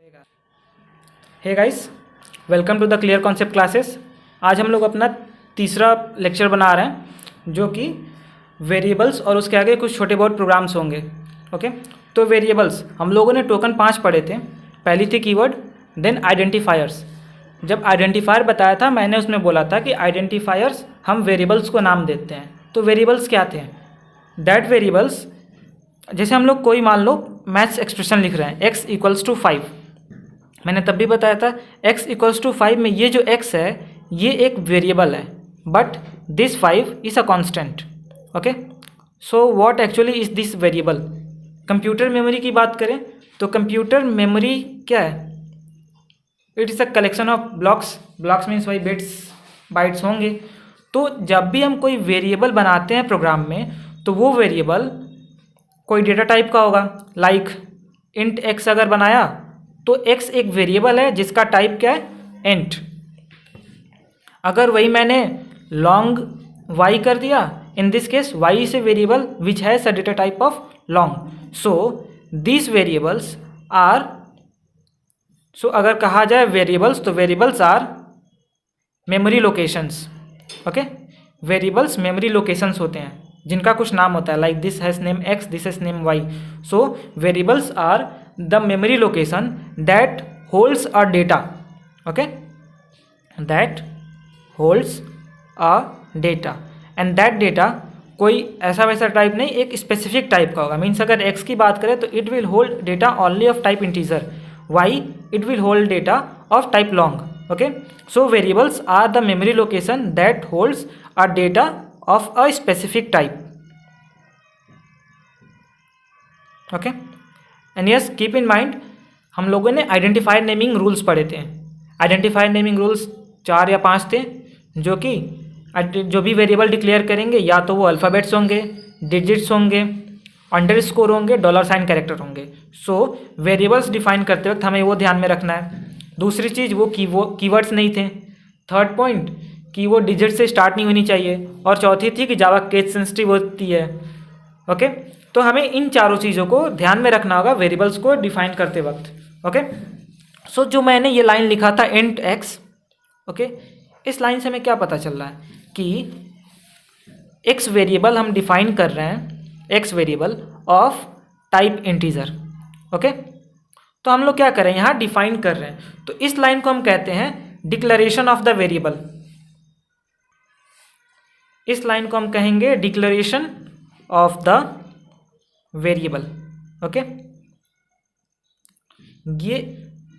Hey guys, welcome to the clear concept classes. आज हम लोग अपना तीसरा लेक्चर बना रहे हैं जो कि वेरिएबल्स और उसके आगे कुछ छोटे बहुत प्रोग्राम्स होंगे। ओके, तो वेरिएबल्स हम लोगों ने टोकन 5 पढ़े थे। पहली थी कीवर्ड, देन आइडेंटिफायर्स। जब आइडेंटिफायर बताया था मैंने उसमें बोला था कि आइडेंटिफायर्स हम वेरिएबल्स को नाम देते हैं। तो वेरिएबल्स क्या थे? दैट वेरिएबल्स, जैसे हम लोग कोई मान लो मैथ्स एक्सप्रेशन लिख रहे हैं x इक्वल्स टू 5। मैंने तब भी बताया था x इक्वल्स टू 5 में ये जो x है ये एक वेरिएबल है, but this 5 is a constant. Okay, so what actually is this variable? Computer memory की बात करें तो कंप्यूटर मेमोरी क्या है? It is a collection of blocks. Blocks means वही बिट्स, बाइट्स होंगे। तो जब भी हम कोई वेरिएबल बनाते हैं प्रोग्राम में तो वो वेरिएबल कोई डेटा टाइप का होगा। लाइक इंट x अगर बनाया तो x एक वेरिएबल है जिसका टाइप क्या है? इंट। अगर वही मैंने लॉन्ग y कर दिया, in this case y is a variable which has a data type of long. So this variables are, so अगर कहा जाए वेरिएबल्स तो variables are memory locations. Okay, variables memory locations होते हैं जिनका कुछ नाम होता है। Like this has name x, this has name y। So variables are the memory location that holds a data. Okay, that holds a data, and that data कोई ऐसा वैसा टाइप नहीं, एक स्पेसिफिक टाइप का होगा। मीन्स अगर x की बात करें तो it will hold data only of type integer, y it will hold data of type long. Okay, so variables are the memory location that holds a data of a specific type. Okay, and yes keep in mind, हम लोगों ने identifier naming rules पढ़े थे। Identifier naming rules 4 या 5 थे, जो कि जो भी वेरिएबल डिक्लेयर करेंगे या तो वो अल्फ़ाबेट्स होंगे, डिजिट्स होंगे, अंडरस्कोर होंगे, डॉलर साइन कैरेक्टर होंगे। सो वेरिएबल्स डिफाइन करते वक्त हमें वो ध्यान में रखना है। दूसरी चीज़ वो कीवर्ड्स नहीं थे। थर्ड पॉइंट कि वो डिजिट से स्टार्ट नहीं होनी चाहिए। और चौथी थी कि जावा केस सेंसिटिव होती है। ओके, तो हमें इन चारों चीज़ों को ध्यान में रखना होगा वेरिएबल्स को डिफाइन करते वक्त। ओके, सो जो मैंने ये लाइन लिखा था इंट x, ओके, इस लाइन से हमें क्या पता चल रहा है कि x वेरिएबल हम डिफाइन कर रहे हैं, x variable of type integer. Okay, तो हम लोग क्या करें, यहाँ डिफाइन कर रहे हैं, तो इस लाइन को हम कहते हैं डिक्लेरेशन ऑफ द वेरिएबल। इस लाइन को हम कहेंगे declaration of the variable. Okay, ये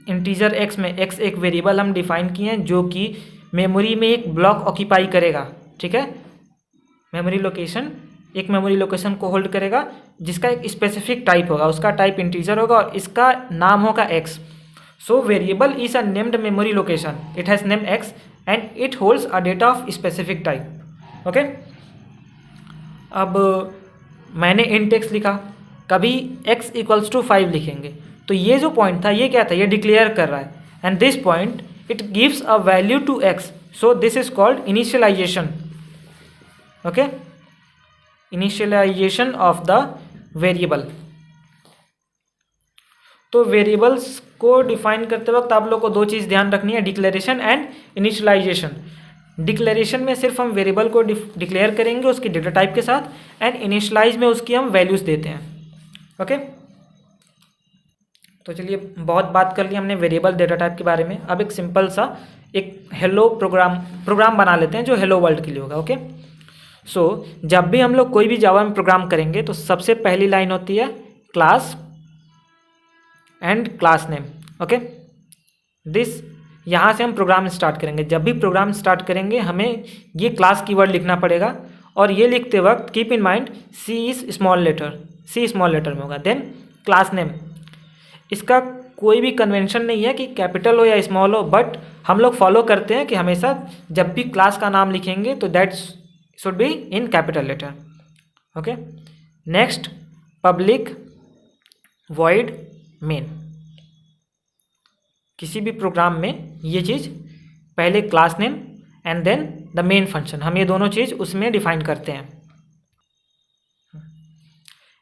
इंटीजर x में x एक वेरिएबल हम डिफाइन किए हैं जो कि मेमोरी में एक ब्लॉक ऑक्यूपाई करेगा। ठीक है, मेमोरी लोकेशन, एक मेमोरी लोकेशन को होल्ड करेगा जिसका एक स्पेसिफिक टाइप होगा, उसका टाइप इंटीजर होगा और इसका नाम होगा x। So variable is a named memory location, it has name x and it holds a data of specific type. Okay, अब मैंने इंट x लिखा, कभी x इक्वल्स टू 5 लिखेंगे तो ये जो पॉइंट था ये क्या था, ये डिक्लेयर कर रहा है, and this point it gives a value to x। So this is called initialisation. Okay, initialisation of the variable. तो वेरिएबल्स को डिफाइन करते वक्त आप लोग को दो चीज़ ध्यान रखनी है, डिक्लेरेशन एंड इनिशियलाइजेशन। डिक्लेरेशन में सिर्फ हम वेरिएबल को डिक्लेयर करेंगे उसकी डेटा टाइप के साथ, एंड इनिशियलाइज में उसकी हम वैल्यूज़ देते हैं। ओके, तो चलिए बहुत बात कर ली हमने वेरिएबल डेटा टाइप के बारे में। अब एक सिंपल सा एक हेलो प्रोग्राम बना लेते हैं जो हेलो वर्ल्ड के लिए होगा। ओके, सो जब भी हम लोग कोई भी जावा में प्रोग्राम करेंगे तो सबसे पहली लाइन होती है class and class name. Okay, this, यहाँ से हम प्रोग्राम स्टार्ट करेंगे। जब भी प्रोग्राम स्टार्ट करेंगे हमें ये क्लास कीवर्ड लिखना पड़ेगा, और ये लिखते वक्त keep in mind C is small letter, C small letter में होगा। देन क्लास नेम, इसका कोई भी कन्वेंशन नहीं है कि कैपिटल हो या स्मॉल हो, बट हम लोग फॉलो करते हैं कि हमेशा जब भी क्लास का नाम लिखेंगे तो that should be in capital letter. Okay, next public void main. किसी भी प्रोग्राम में ये चीज़ पहले class name and then the main function, हम ये दोनों चीज़ उसमें डिफाइन करते हैं।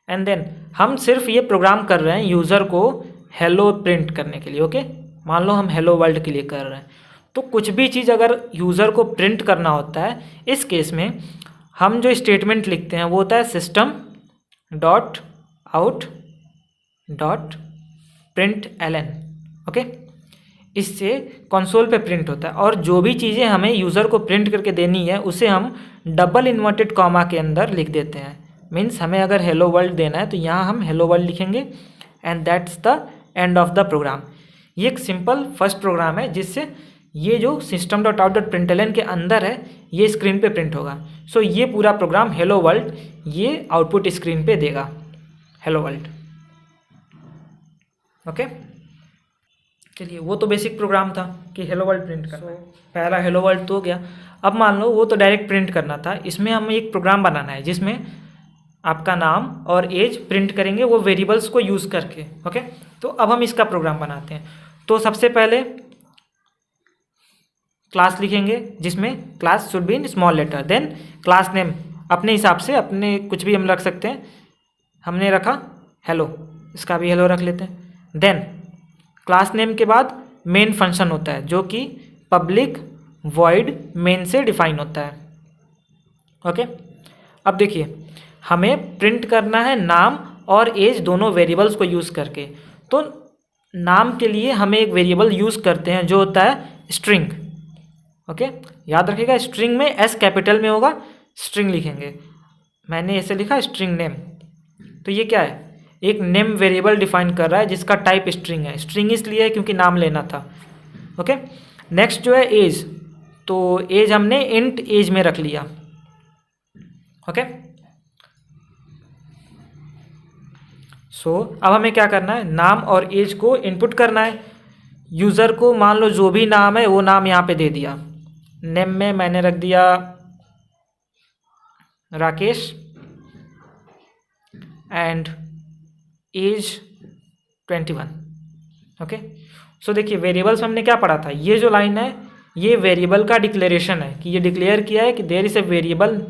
एंड देन हम सिर्फ ये प्रोग्राम कर रहे हैं यूज़र को हेलो प्रिंट करने के लिए। ओके, मान लो हम हेलो वर्ल्ड के लिए कर रहे हैं, तो कुछ भी चीज़ अगर यूज़र को प्रिंट करना होता है, इस केस में हम जो स्टेटमेंट लिखते हैं वो होता है system dot out dot println. Okay, इससे कंसोल पे प्रिंट होता है, और जो भी चीज़ें हमें यूज़र को प्रिंट करके देनी है उसे हम डबल इन्वर्टेड कॉमा के अंदर लिख देते हैं। मीन्स हमें अगर हेलो वर्ल्ड देना है तो यहाँ हम हेलो वर्ल्ड लिखेंगे and that's the end of the program. ये एक सिंपल फर्स्ट प्रोग्राम है जिससे ये जो system dot out dot println के अंदर है ये स्क्रीन पे प्रिंट होगा। सो ये पूरा प्रोग्राम हेलो वर्ल्ड ये आउटपुट स्क्रीन पे देगा हेलो वर्ल्ड। ओके, चलिए वो तो बेसिक प्रोग्राम था कि हेलो वर्ल्ड प्रिंट करना है। पहला हेलो वर्ल्ड तो हो गया। अब मान लो वो तो डायरेक्ट प्रिंट करना था, इसमें हमें एक प्रोग्राम बनाना है जिसमें आपका नाम और एज प्रिंट करेंगे वो वेरिएबल्स को यूज़ करके। ओके, तो अब हम इसका प्रोग्राम बनाते हैं। तो सबसे पहले क्लास लिखेंगे जिसमें class should be in small letter, then class name अपने हिसाब से अपने कुछ भी हम रख सकते हैं। हमने रखा हेलो, इसका भी हेलो रख लेते हैं। देन क्लास नेम के बाद मेन फंक्शन होता है जो कि पब्लिक वॉइड मेन से डिफाइन होता है। ओके, अब देखिए हमें प्रिंट करना है नाम और एज दोनों वेरिएबल्स को यूज़ करके। तो नाम के लिए हमें एक वेरिएबल यूज़ करते हैं जो होता है स्ट्रिंग। ओके, याद रखिएगा स्ट्रिंग में एस कैपिटल में होगा, स्ट्रिंग लिखेंगे। मैंने ऐसे लिखा स्ट्रिंग नेम, तो ये क्या है, एक नेम वेरिएबल डिफाइन कर रहा है जिसका टाइप स्ट्रिंग है। स्ट्रिंग इसलिए है क्योंकि नाम लेना था। ओके, नेक्स्ट जो है एज, तो एज हमने इंट एज में रख लिया। ओके, सो अब हमें क्या करना है, नाम और एज को इनपुट करना है। यूज़र को मान लो जो भी नाम है वो नाम यहाँ पे दे दिया। नेम में मैंने रख दिया राकेश एंड एज 21। ओके, सो देखिए वेरिएबल्स हमने क्या पढ़ा था, ये जो लाइन है ये वेरिएबल का डिक्लेरेशन है कि ये डिक्लेयर किया है कि देयर इज ए वेरिएबल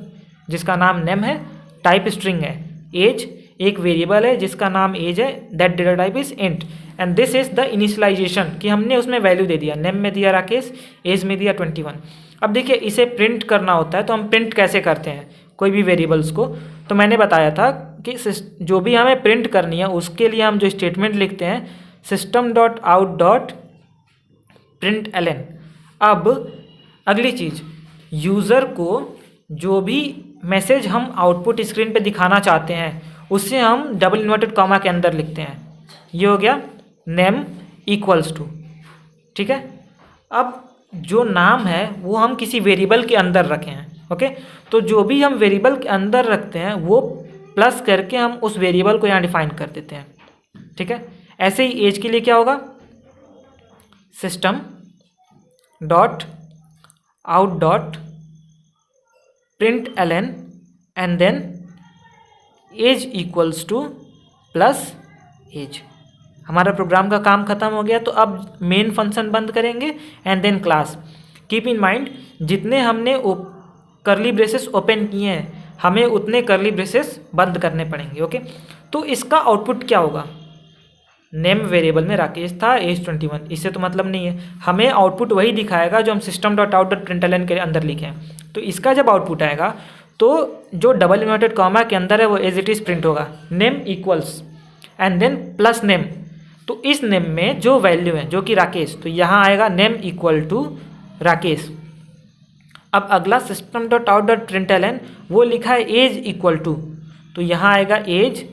जिसका नाम नेम है, टाइप स्ट्रिंग है। एज एक वेरिएबल है जिसका नाम एज है, that data type is int and this is the initialisation कि हमने उसमें वैल्यू दे दिया, नेम में दिया राकेश, एज में दिया 21। अब देखिए इसे प्रिंट करना होता है तो हम प्रिंट कैसे करते हैं कोई भी वेरिएबल्स को, तो मैंने बताया था कि जो भी हमें प्रिंट करनी है उसके लिए हम जो स्टेटमेंट लिखते हैं system dot out dot println. अब अगली चीज़, यूज़र को जो भी मैसेज हम आउटपुट स्क्रीन पे दिखाना चाहते हैं उसे हम डबल इन्वर्टेड कॉमा के अंदर लिखते हैं। ये हो गया नेम इक्वल्स टू, ठीक है। अब जो नाम है वो हम किसी वेरिएबल के अंदर रखे हैं। ओके, तो जो भी हम वेरिएबल के अंदर रखते हैं वो प्लस करके हम उस वेरिएबल को यहाँ डिफाइन कर देते हैं, ठीक है। ऐसे ही एज के लिए क्या होगा, system dot out dot println and then age equals to plus age. हमारा प्रोग्राम का काम खत्म हो गया। तो अब मेन फंक्शन बंद करेंगे and then class. Keep in mind जितने हमने करली ब्रेसेस ओपन किए हैं हमें उतने करली ब्रेसेस बंद करने पड़ेंगे। ओके, तो इसका आउटपुट क्या होगा, नेम वेरिएबल में राकेश था, एज 21, इससे तो मतलब नहीं है। हमें आउटपुट वही दिखाएगा जो हम system dot out dot println के अंदर लिखे हैं। तो इसका जब आउटपुट आएगा तो जो डबल इन्वर्टेड कॉमा के अंदर है वो एज इट इज़ प्रिंट होगा, name equals and then plus name. तो इस नेम में जो वैल्यू है जो कि राकेश, तो यहाँ आएगा नेम इक्वल टू राकेश। अब अगला system dot out dot println वो लिखा है एज इक्वल टू, तो यहाँ आएगा एज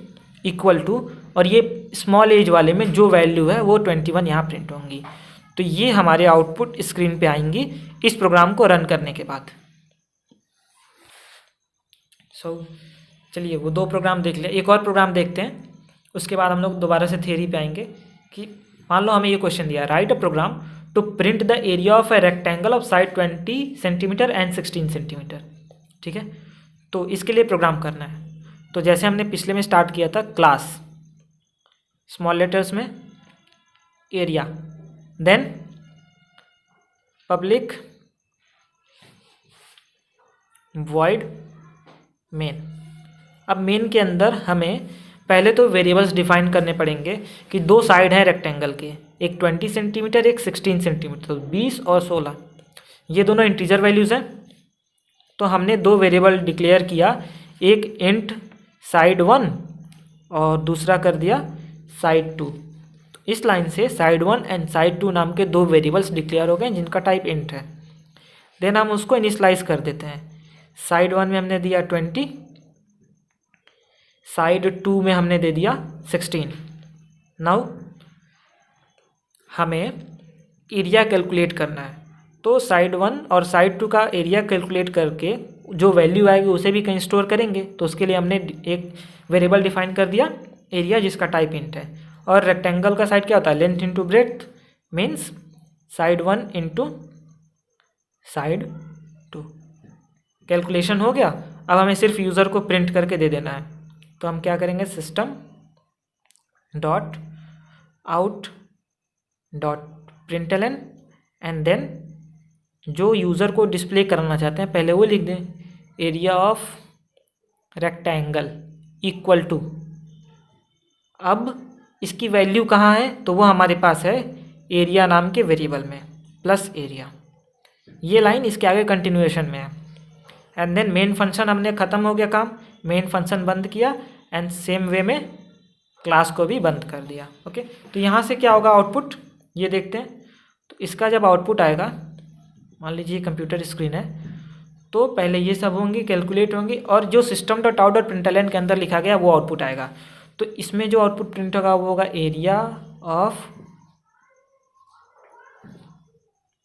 इक्वल टू और ये स्मॉल एज वाले में जो वैल्यू है वो 21 यहाँ प्रिंट होंगी। तो ये हमारे आउटपुट स्क्रीन पे आएंगी इस प्रोग्राम को रन करने के बाद। चलिए वो दो प्रोग्राम देख लिया, एक और प्रोग्राम देखते हैं, उसके बाद हम लोग दोबारा से थियरी पे आएंगे। कि मान लो हमें ये क्वेश्चन दिया, write a program to print the area of a rectangle of side 20 centimetre and 16 centimetre, ठीक है। तो इसके लिए प्रोग्राम करना है। तो जैसे हमने पिछले में स्टार्ट किया था, क्लास स्मॉल लेटर्स में area, then public void main. अब मेन के अंदर हमें पहले तो वेरिएबल्स डिफाइन करने पड़ेंगे कि दो साइड हैं रेक्टेंगल के, एक 20 सेंटीमीटर एक 16 सेंटीमीटर, तो 20 और 16 ये दोनों इंटीजर वैल्यूज़ हैं। तो हमने दो वेरिएबल डिक्लेयर किया, एक इंट साइड 1 और दूसरा कर दिया साइड 2। तो इस लाइन से साइड 1 एंड साइड 2 नाम के दो वेरिएबल्स डिक्लेयर हो गए जिनका टाइप इंट है। देन हम उसको इनिशियलाइज कर देते हैं। साइड 1 में हमने दिया 20, साइड 2 में हमने दे दिया 16। नाउ हमें एरिया कैलकुलेट करना है, तो साइड 1 और साइड 2 का एरिया कैलकुलेट करके जो वैल्यू आएगी उसे भी कहीं स्टोर करेंगे। तो उसके लिए हमने एक वेरिएबल डिफाइन कर दिया एरिया जिसका टाइप इंट है। और रेक्टेंगल का साइड क्या होता है, length into breadth, means side 1 into side 2। Calculation हो गया। अब हमें सिर्फ यूज़र को प्रिंट करके दे देना है। तो हम क्या करेंगे, system dot out dot println and then जो यूज़र को डिस्प्ले कराना चाहते हैं पहले वो लिख दें, area of rectangle equal to. अब इसकी वैल्यू कहाँ है, तो वो हमारे पास है एरिया नाम के वेरिएबल में, प्लस एरिया। ये लाइन इसके आगे कंटिन्यूएशन में है। एंड देन मेन फंक्शन हमने ख़त्म हो गया काम, मेन फंक्शन बंद किया एंड सेम वे में क्लास को भी बंद कर दिया। ओके, तो यहाँ से क्या होगा आउटपुट, ये देखते हैं। तो इसका जब आउटपुट आएगा, मान लीजिए कंप्यूटर स्क्रीन है, तो पहले ये सब होंगी, कैलकुलेट होंगी, और जो system dot out dot println के अंदर लिखा गया वो आउटपुट आएगा। तो इसमें जो आउटपुट प्रिंट होगा वो होगा area of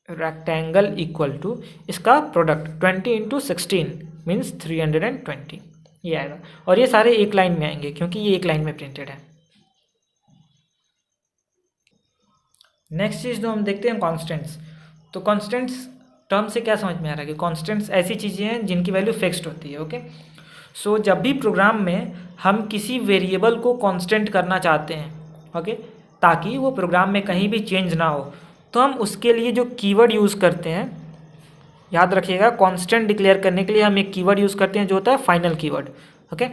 rectangle equal to इसका प्रोडक्ट 20 इंटू 16 मीन्स 320, ये आएगा। और ये सारे एक लाइन में आएंगे क्योंकि ये एक लाइन में प्रिंटेड है। नेक्स्ट चीज़ जो हम देखते हैं कॉन्स्टेंट्स। तो कॉन्स्टेंट्स टर्म से क्या समझ में आ रहा है कि कॉन्स्टेंट्स ऐसी चीज़ें हैं जिनकी वैल्यू फिक्स्ड होती है। ओके, सो जब भी प्रोग्राम में हम किसी वेरिएबल को कांस्टेंट करना चाहते हैं, ओके, ताकि वो प्रोग्राम में कहीं भी चेंज ना हो, तो हम उसके लिए जो कीवर्ड यूज़ करते हैं, याद रखिएगा, कांस्टेंट डिक्लेयर करने के लिए हम एक कीवर्ड यूज़ करते हैं जो होता है फाइनल कीवर्ड। ओके,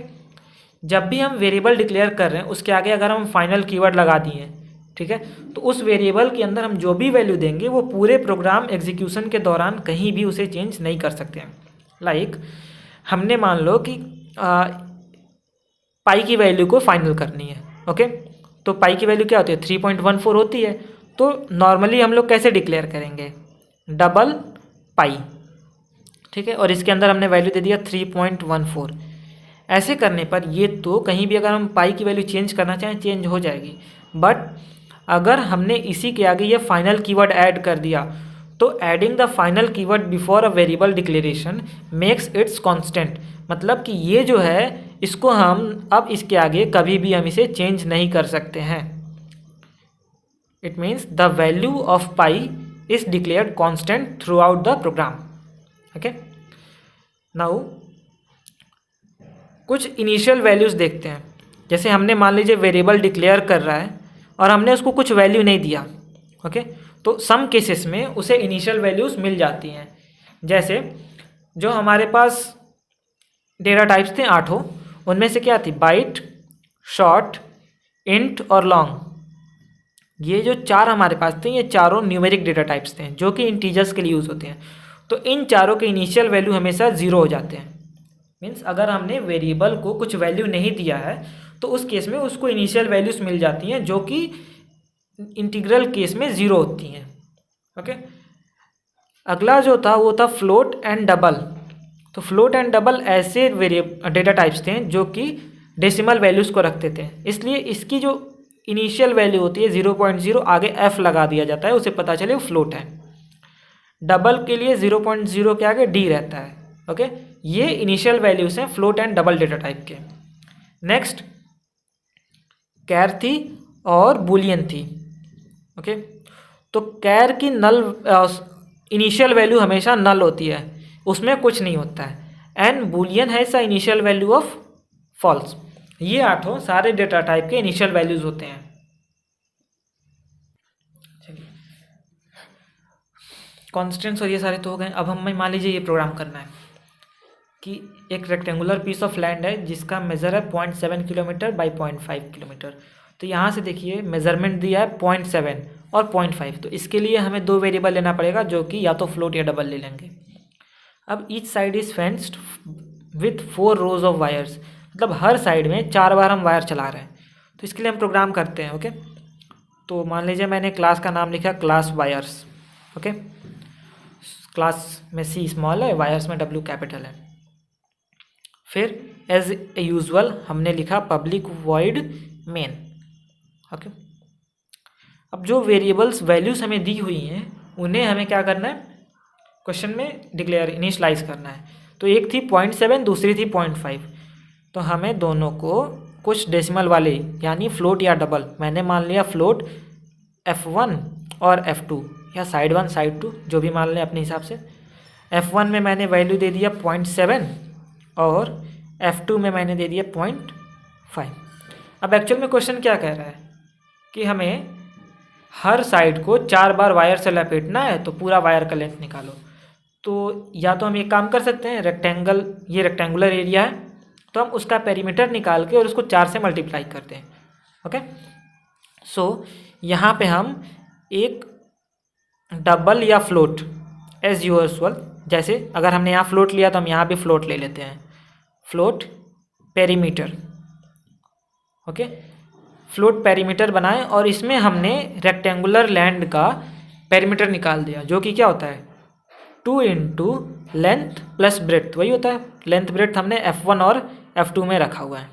जब भी हम वेरिएबल डिक्लेयर कर रहे हैं उसके आगे अगर हम फाइनल कीवर्ड लगा दिए, ठीक है, तो उस वेरिएबल के अंदर हम जो भी वैल्यू देंगे वो पूरे प्रोग्राम एग्जीक्यूशन के दौरान कहीं भी उसे चेंज नहीं कर सकते हैं। लाइक हमने मान लो कि पाई की वैल्यू को फाइनल करनी है। ओके, तो पाई की वैल्यू क्या होती है, 3.14 होती है। तो नॉर्मली हम लोग कैसे डिक्लेयर करेंगे, डबल पाई, ठीक है, और इसके अंदर हमने वैल्यू दे दिया 3.14। ऐसे करने पर ये तो कहीं भी अगर हम पाई की वैल्यू चेंज करना चाहें चेंज हो जाएगी, बट अगर हमने इसी के आगे ये फाइनल कीवर्ड ऐड कर दिया तो adding the final keyword before a variable declaration makes it's constant. मतलब कि ये जो है इसको हम अब इसके आगे कभी भी हम इसे चेंज नहीं कर सकते हैं। It means the value of pi is declared constant throughout the program. Okay, now कुछ इनिशियल वैल्यूज़ देखते हैं। जैसे हमने मान लीजिए वेरिएबल डिक्लेयर कर रहा है और हमने उसको कुछ वैल्यू नहीं दिया। ओके, तो सम केसेस में उसे इनिशियल वैल्यूज़ मिल जाती हैं। जैसे जो हमारे पास डेटा टाइप्स थे 8, उनमें से क्या थी, बाइट, शॉर्ट, इंट और लॉन्ग। ये जो 4 हमारे पास थे ये चारों न्यूमेरिक डेटा टाइप्स थे जो कि इंटीजर्स के लिए यूज़ होते हैं। तो इन चारों के इनिशियल वैल्यू हमेशा 0 हो जाते हैं। मीन्स अगर हमने वेरिएबल को कुछ वैल्यू नहीं दिया है तो उस केस में उसको इनिशियल वैल्यूज़ मिल जाती हैं जो कि इंटीग्रल केस में 0 होती हैं। ओके, अगला जो था वो था फ्लोट एंड डबल। तो फ्लोट एंड डबल ऐसे डेटा टाइप्स थे जो कि डेसिमल वैल्यूज़ को रखते थे, इसलिए इसकी जो इनिशियल वैल्यू होती है 0.0 आगे f लगा दिया जाता है, उसे पता चले वो फ्लोट है। डबल के लिए 0.0 के आगे d रहता है। ओके, ये इनिशियल वैल्यूज़ हैं float and double data type के। नेक्स्ट कैर थी और बुलियन थी। ओके, तो कैर की नल इनिशियल वैल्यू हमेशा नल होती है, उसमें कुछ नहीं होता है। एंड बुलियन है इसका इनिशियल वैल्यू ऑफ फॉल्स। ये 8 सारे डेटा टाइप के इनिशियल वैल्यूज होते हैं। चलिए, कॉन्स्टेंट्स और ये सारे तो हो गए। अब हमें मान लीजिए ये प्रोग्राम करना है। कि एक रेक्टेंगुलर पीस ऑफ लैंड है जिसका मेज़र है 0.7 किलोमीटर बाई 0.5 किलोमीटर। तो यहाँ से देखिए मेज़रमेंट दिया है 0.7 और 0.5, तो इसके लिए हमें दो वेरिएबल लेना पड़ेगा जो कि या तो फ्लोट या डबल ले लेंगे। अब each side is fenced with 4 rose of wires, मतलब हर साइड में 4 बार हम वायर चला रहे हैं। तो इसके लिए हम प्रोग्राम करते हैं। ओके, तो मान लीजिए मैंने क्लास का नाम लिखा क्लास वायर्स। ओके, क्लास में सी स्मॉल है, वायर्स में डब्ल्यू कैपिटल है। फिर एज ए यूजुअल हमने लिखा पब्लिक वॉइड मेन। ओके, अब जो वेरिएबल्स वैल्यूज़ हमें दी हुई हैं उन्हें हमें क्या करना है, क्वेश्चन में डिक्लेयर इनिशलाइज करना है। तो एक थी 0.7, दूसरी थी 0.5, तो हमें दोनों को कुछ डेसिमल वाले यानी फ्लोट या डबल, मैंने मान लिया फ्लोट F1 और F2 या साइड 1 साइड 2 जो भी मान लें अपने हिसाब से। F1 में मैंने वैल्यू दे दिया 0.7 और F2 में मैंने दे दिया 0.5। अब एक्चुअल में क्वेश्चन क्या कह रहा है कि हमें हर साइड को 4 बार वायर से लपेटना है, तो पूरा वायर का लेंथ निकालो। तो या तो हम ये काम कर सकते हैं, रेक्टेंगल, ये रेक्टेंगुलर एरिया है तो हम उसका पेरीमीटर निकाल के और उसको 4 से मल्टीप्लाई करते हैं। ओके, सो यहाँ पे हम एक डबल या फ्लोट एज यूजुअल, जैसे अगर हमने यहाँ फ्लोट लिया तो हम यहाँ भी फ्लोट ले लेते हैं, float perimeter. Okay, float perimeter बनाएं और इसमें हमने रेक्टेंगुलर लैंड का पेरीमीटर निकाल दिया जो कि क्या होता है 2 इंटू लेंथ प्लस ब्रेड्थ, वही होता है। लेंथ ब्रेड्थ हमने F1 और F2 में रखा हुआ है।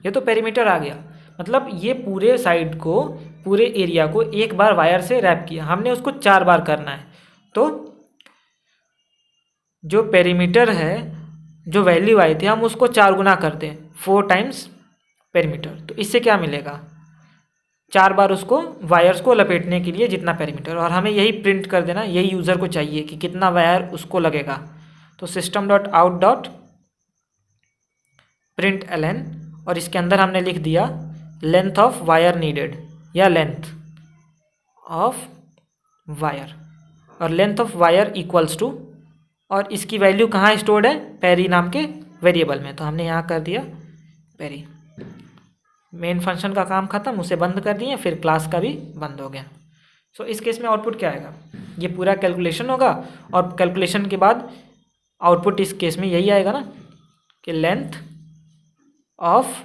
ये तो पेरीमीटर आ गया, मतलब ये पूरे साइड को, पूरे एरिया को एक बार वायर से रैप किया, हमने उसको 4 बार करना है। तो जो पेरीमीटर है, जो वैल्यू आई थी हम उसको 4 गुना करते हैं, 4 टाइम्स पेरीमीटर। तो इससे क्या मिलेगा, 4 बार उसको वायर्स को लपेटने के लिए जितना पेरीमीटर, और हमें यही प्रिंट कर देना, यही यूज़र को चाहिए कि कितना वायर उसको लगेगा। तो system dot out dot print ln, और इसके अंदर हमने लिख दिया लेंथ ऑफ वायर नीडेड या लेंथ ऑफ वायर, और length of wire equals to, और इसकी वैल्यू कहाँ स्टोर्ड है, पेरी नाम के वेरिएबल में। तो हमने यहाँ कर दिया पेरी। मेन फंक्शन का काम खत्म, उसे बंद कर दिए, फिर क्लास का भी बंद हो गया। सो इस केस में आउटपुट क्या आएगा, ये पूरा कैलकुलेशन होगा और कैलकुलेशन के बाद आउटपुट इस केस में यही आएगा ना कि लेंथ ऑफ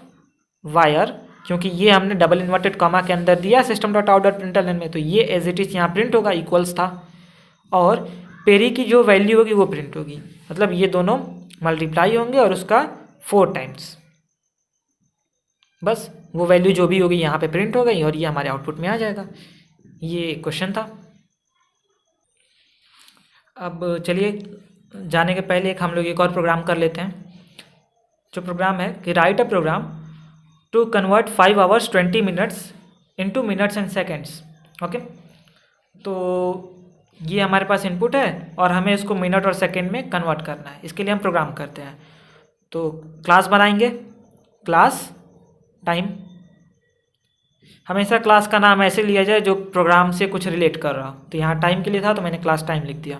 वायर, क्योंकि ये हमने डबल इन्वर्टेड कॉमा के अंदर दिया system dot out dot println में, तो ये एज इट इज़ यहाँ प्रिंट होगा, इक्वल्स था, और पेरी की जो वैल्यू होगी वो प्रिंट होगी, मतलब ये दोनों मल्टीप्लाई होंगे और उसका 4 टाइम्स, बस वो वैल्यू जो भी होगी यहाँ पे प्रिंट हो गई और ये हमारे आउटपुट में आ जाएगा। ये क्वेश्चन था। अब चलिए जाने के पहले हम लोग एक और प्रोग्राम कर लेते हैं। जो प्रोग्राम है कि write a program to convert 5 hours 20 minutes into minutes and seconds. Okay, तो ये हमारे पास इनपुट है और हमें इसको मिनट और सेकंड में कन्वर्ट करना है। इसके लिए हम प्रोग्राम करते हैं, तो क्लास बनाएंगे, क्लास टाइम। हमेशा क्लास का नाम ऐसे लिया जाए जो प्रोग्राम से कुछ रिलेट कर रहा हो, तो यहाँ टाइम के लिए था तो मैंने क्लास टाइम लिख दिया।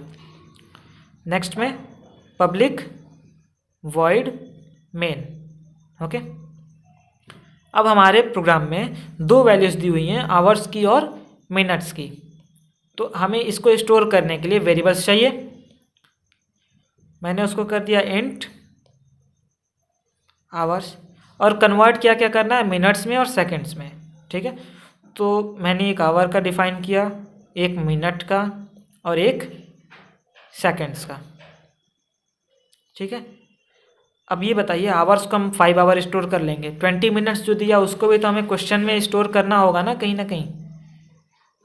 नेक्स्ट में पब्लिक वॉइड मेन। ओके, अब हमारे प्रोग्राम में 2 वैल्यूज़ दी हुई हैं, आवर्स की और मिनट्स की, तो हमें इसको स्टोर करने के लिए वेरिएबल्स चाहिए। मैंने उसको कर दिया इंट आवर्स, और कन्वर्ट क्या क्या करना है, मिनट्स में और सेकंड्स में। ठीक है, तो मैंने एक आवर का डिफ़ाइन किया, एक मिनट का और एक सेकंड्स का। ठीक है, अब ये बताइए आवर्स को हम 5 आवर स्टोर कर लेंगे, 20 मिनट्स जो दिया उसको भी तो हमें क्वेश्चन में स्टोर करना होगा ना कहीं ना कहीं,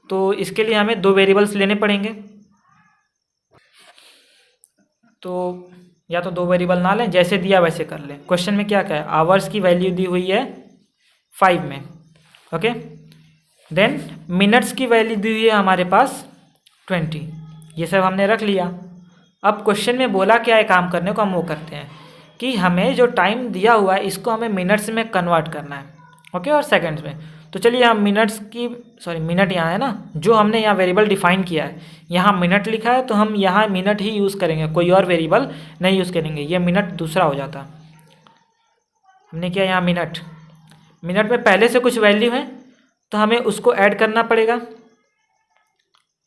तो इसके लिए हमें 2 वेरिएबल्स लेने पड़ेंगे। तो या तो 2 वेरिएबल ना लें, जैसे दिया वैसे कर लें। क्वेश्चन में क्या क्या है, आवर्स की वैल्यू दी हुई है 5 में। ओके, देन मिनट्स की वैल्यू दी हुई है हमारे पास 20, ये सब हमने रख लिया। अब क्वेश्चन में बोला क्या है काम करने को, हम वो करते हैं कि हमें जो टाइम दिया हुआ है इसको हमें मिनट्स में कन्वर्ट करना है। ओके, और सेकंड्स में, तो चलिए हम मिनट यहाँ है ना, जो हमने यहाँ वेरिएबल डिफाइन किया है, यहाँ मिनट लिखा है तो हम यहाँ मिनट ही यूज़ करेंगे, कोई और वेरिएबल नहीं यूज़ करेंगे। ये मिनट दूसरा हो जाता, हमने किया यहाँ मिनट में पहले से कुछ वैल्यू है तो हमें उसको ऐड करना पड़ेगा,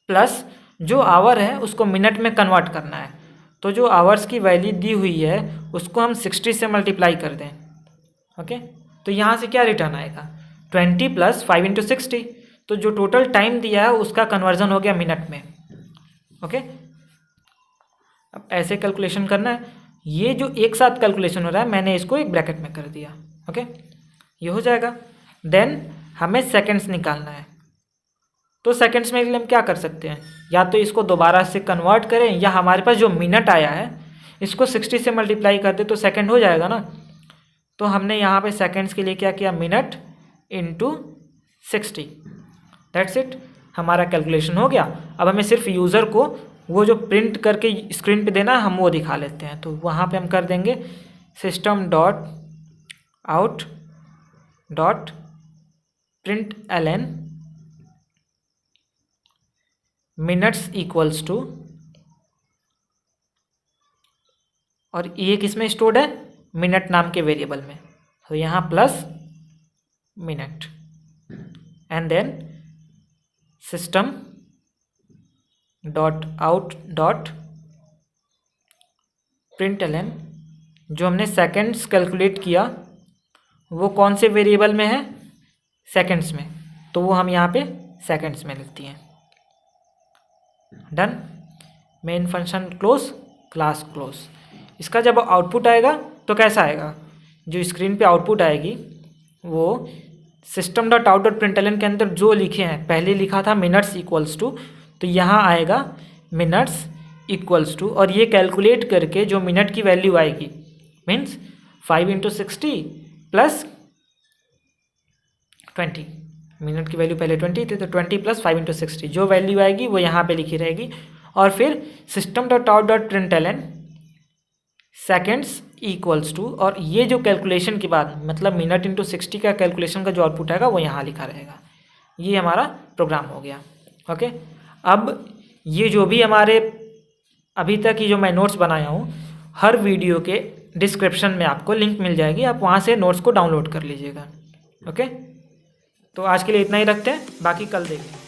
प्लस जो आवर है उसको मिनट में कन्वर्ट करना है। तो जो आवर्स की वैल्यू दी हुई है उसको हम 60 से मल्टीप्लाई कर दें। ओके, तो यहाँ से क्या रिटर्न आएगा, 20 + 5 × 60। तो जो टोटल टाइम दिया है उसका कन्वर्जन हो गया मिनट में। ओके, अब ऐसे कैलकुलेशन करना है। ये जो एक साथ कैलकुलेशन हो रहा है मैंने इसको एक ब्रैकेट में कर दिया। ओके, ये हो जाएगा। देन हमें सेकंड्स निकालना है, तो सेकंड्स में हम क्या कर सकते हैं, या तो इसको दोबारा से कन्वर्ट करें, या हमारे पास जो मिनट आया है इसको 60 से मल्टीप्लाई कर दे तो सेकंड हो जाएगा ना। तो हमने यहाँ पे सेकंड्स के लिए क्या किया, मिनट × 60। दैट्स इट, हमारा कैलकुलेशन हो गया। अब हमें सिर्फ यूज़र को वो जो प्रिंट करके स्क्रीन पे देना है हम वो दिखा लेते हैं। तो वहाँ पे हम कर देंगे system.out.println मिनट्स इक्वल्स टू, और ये किसमें स्टोर्ड है, मिनट नाम के वेरिएबल में। तो यहाँ plus minute and then system.out.println जो हमने सेकंड्स कैलकुलेट किया वो कौन से वेरिएबल में है, सेकंड्स में, तो वो हम यहाँ पे सेकंड्स में लिखती हैं। Done, main function close, class close. इसका जब आउटपुट आएगा तो कैसा आएगा, जो स्क्रीन पे आउटपुट आएगी वो system.out.println के अंदर जो लिखे हैं, पहले लिखा था मिनट्स इक्वल्स टू, तो यहाँ आएगा मिनट्स इक्वल्स टू, और ये कैलकुलेट करके जो मिनट की वैल्यू आएगी मीन्स 5 × 60 + 20। मिनट की वैल्यू पहले 20 थी तो 20 + 5 × 60 जो वैल्यू आएगी वो यहाँ पे लिखी रहेगी। और फिर system.out.println सेकेंड्स इक्वल्स टू, और ये जो कैलकुलेशन के बाद मतलब मिनट × 60 का कैलकुलेशन का जो आउटपुट आएगा वो यहाँ लिखा रहेगा। ये हमारा प्रोग्राम हो गया। ओके, अब ये जो भी हमारे अभी तक की जो मैं नोट्स बनाया हूँ, हर वीडियो के डिस्क्रिप्शन में आपको लिंक मिल जाएगी, आप वहाँ से नोट्स को डाउनलोड कर लीजिएगा। ओके, तो आज के लिए इतना ही रखते हैं, बाकी कल देखेंगे।